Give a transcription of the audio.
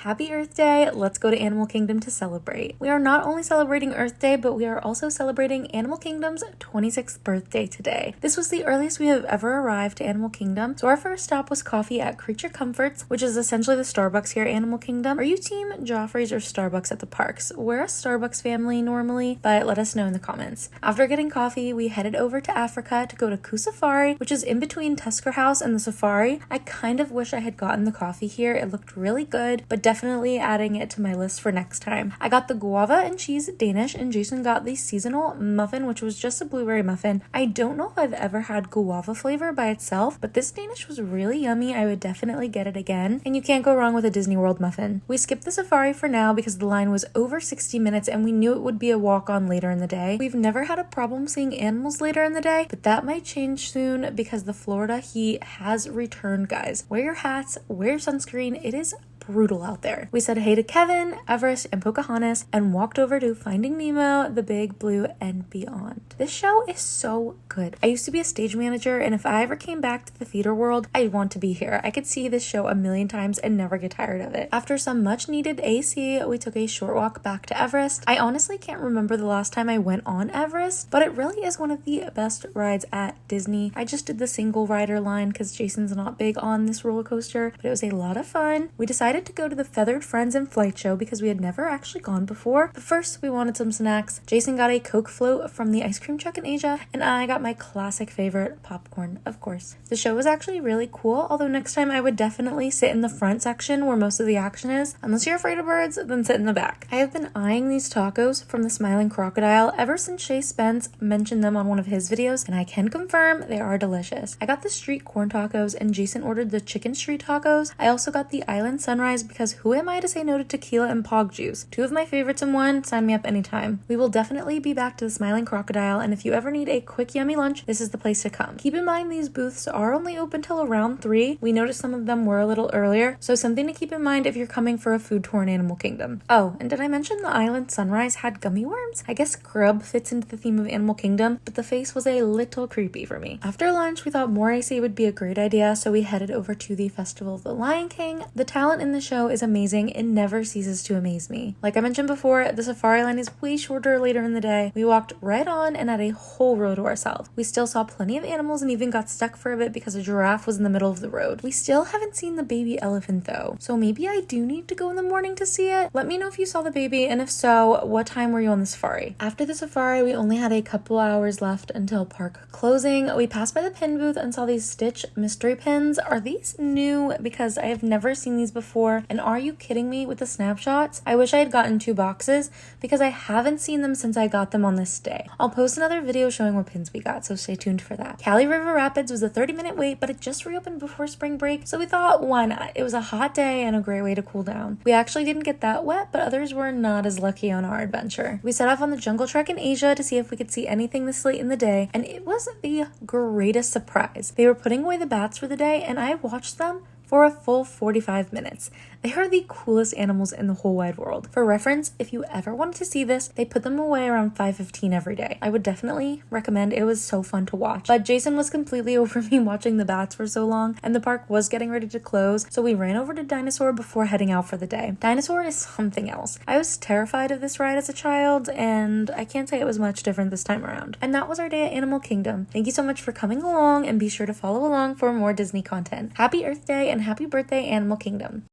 Happy Earth Day! Let's go to Animal Kingdom to celebrate. We are not only celebrating Earth Day, but we are also celebrating Animal Kingdom's 26th birthday today. This was the earliest we have ever arrived to Animal Kingdom, so our first stop was coffee at Creature Comforts, which is essentially the Starbucks here at Animal Kingdom. Are you team Joffrey's or Starbucks at the parks? We're a Starbucks family normally, but let us know in the comments. After getting coffee, we headed over to Africa to go to Koo Safari, which is in between Tusker House and the safari. I kind of wish I had gotten the coffee here. It looked really good, but definitely adding it to my list for next time. I got the guava and cheese Danish, and Jason got the seasonal muffin, which was just a blueberry muffin. I don't know if I've ever had guava flavor by itself, but this Danish was really yummy. I would definitely get it again, and you can't go wrong with a Disney World muffin. We skipped the safari for now because the line was over 60 minutes and we knew it would be a walk-on later in the day. We've never had a problem seeing animals later in the day, but that might change soon because the Florida heat has returned, guys. Wear your hats, wear your sunscreen. It is brutal out there. We said hey to Kevin, Everest, and Pocahontas and walked over to Finding Nemo, The Big Blue, and Beyond. This show is so good. I used to be a stage manager, and if I ever came back to the theater world, I'd want to be here. I could see this show a million times and never get tired of it. After some much needed AC, we took a short walk back to Everest. I honestly can't remember the last time I went on Everest, but it really is one of the best rides at Disney. I just did the single rider line because Jason's not big on this roller coaster, but it was a lot of fun. We decided to go to the Feathered Friends and Flight Show because we had never actually gone before, but first we wanted some snacks. Jason got a Coke float from the ice cream truck in Asia, and I got my classic favorite, popcorn, of course. The show was actually really cool, although next time I would definitely sit in the front section where most of the action is. Unless you're afraid of birds, then sit in the back. I have been eyeing these tacos from the Smiling Crocodile ever since Shay Spence mentioned them on one of his videos, and I can confirm they are delicious. I got the street corn tacos and Jason ordered the chicken street tacos. I also got the Island Sunrise because who am I to say no to tequila and pog juice? Two of my favorites in one, sign me up anytime. We will definitely be back to the Smiling Crocodile, and if you ever need a quick yummy lunch, this is the place to come. Keep in mind these booths are only open till around 3. We noticed some of them were a little earlier, so something to keep in mind if you're coming for a food tour in Animal Kingdom. Oh, and did I mention the Island Sunrise had gummy worms? I guess grub fits into the theme of Animal Kingdom, but the face was a little creepy for me. After lunch, we thought more AC would be a great idea, so we headed over to the Festival of the Lion King. The talent in the show is amazing. It never ceases to amaze me. Like I mentioned before, the safari line is way shorter later in the day. We walked right on and had a whole row to ourselves. We still saw plenty of animals and even got stuck for a bit because a giraffe was in the middle of the road. We still haven't seen the baby elephant though, so maybe I do need to go in the morning to see it. Let me know if you saw the baby, and if so, what time were you on the safari? After the safari, we only had a couple hours left until park closing. We passed by the pin booth and saw these Stitch mystery pins. Are these new? Because I have never seen these before, and are you kidding me with the snapshots? I wish I had gotten 2 boxes because I haven't seen them since I got them on this day. I'll post another video showing what pins we got, so stay tuned for that. Cali River Rapids was a 30-minute wait, but it just reopened before spring break, so we thought, why not? It was a hot day and a great way to cool down. We actually didn't get that wet, but others were not as lucky on our adventure. We set off on the Jungle Trek in Asia to see if we could see anything this late in the day, and it was the greatest surprise. They were putting away the bats for the day, and I watched them for a full 45 minutes. They are the coolest animals in the whole wide world. For reference, if you ever wanted to see this, they put them away around 5:15 every day. I would definitely recommend. It was so fun to watch. But Jason was completely over me watching the bats for so long, and the park was getting ready to close, so we ran over to Dinosaur before heading out for the day. Dinosaur is something else. I was terrified of this ride as a child, and I can't say it was much different this time around. And that was our day at Animal Kingdom. Thank you so much for coming along, and be sure to follow along for more Disney content. Happy Earth Day and happy birthday, Animal Kingdom.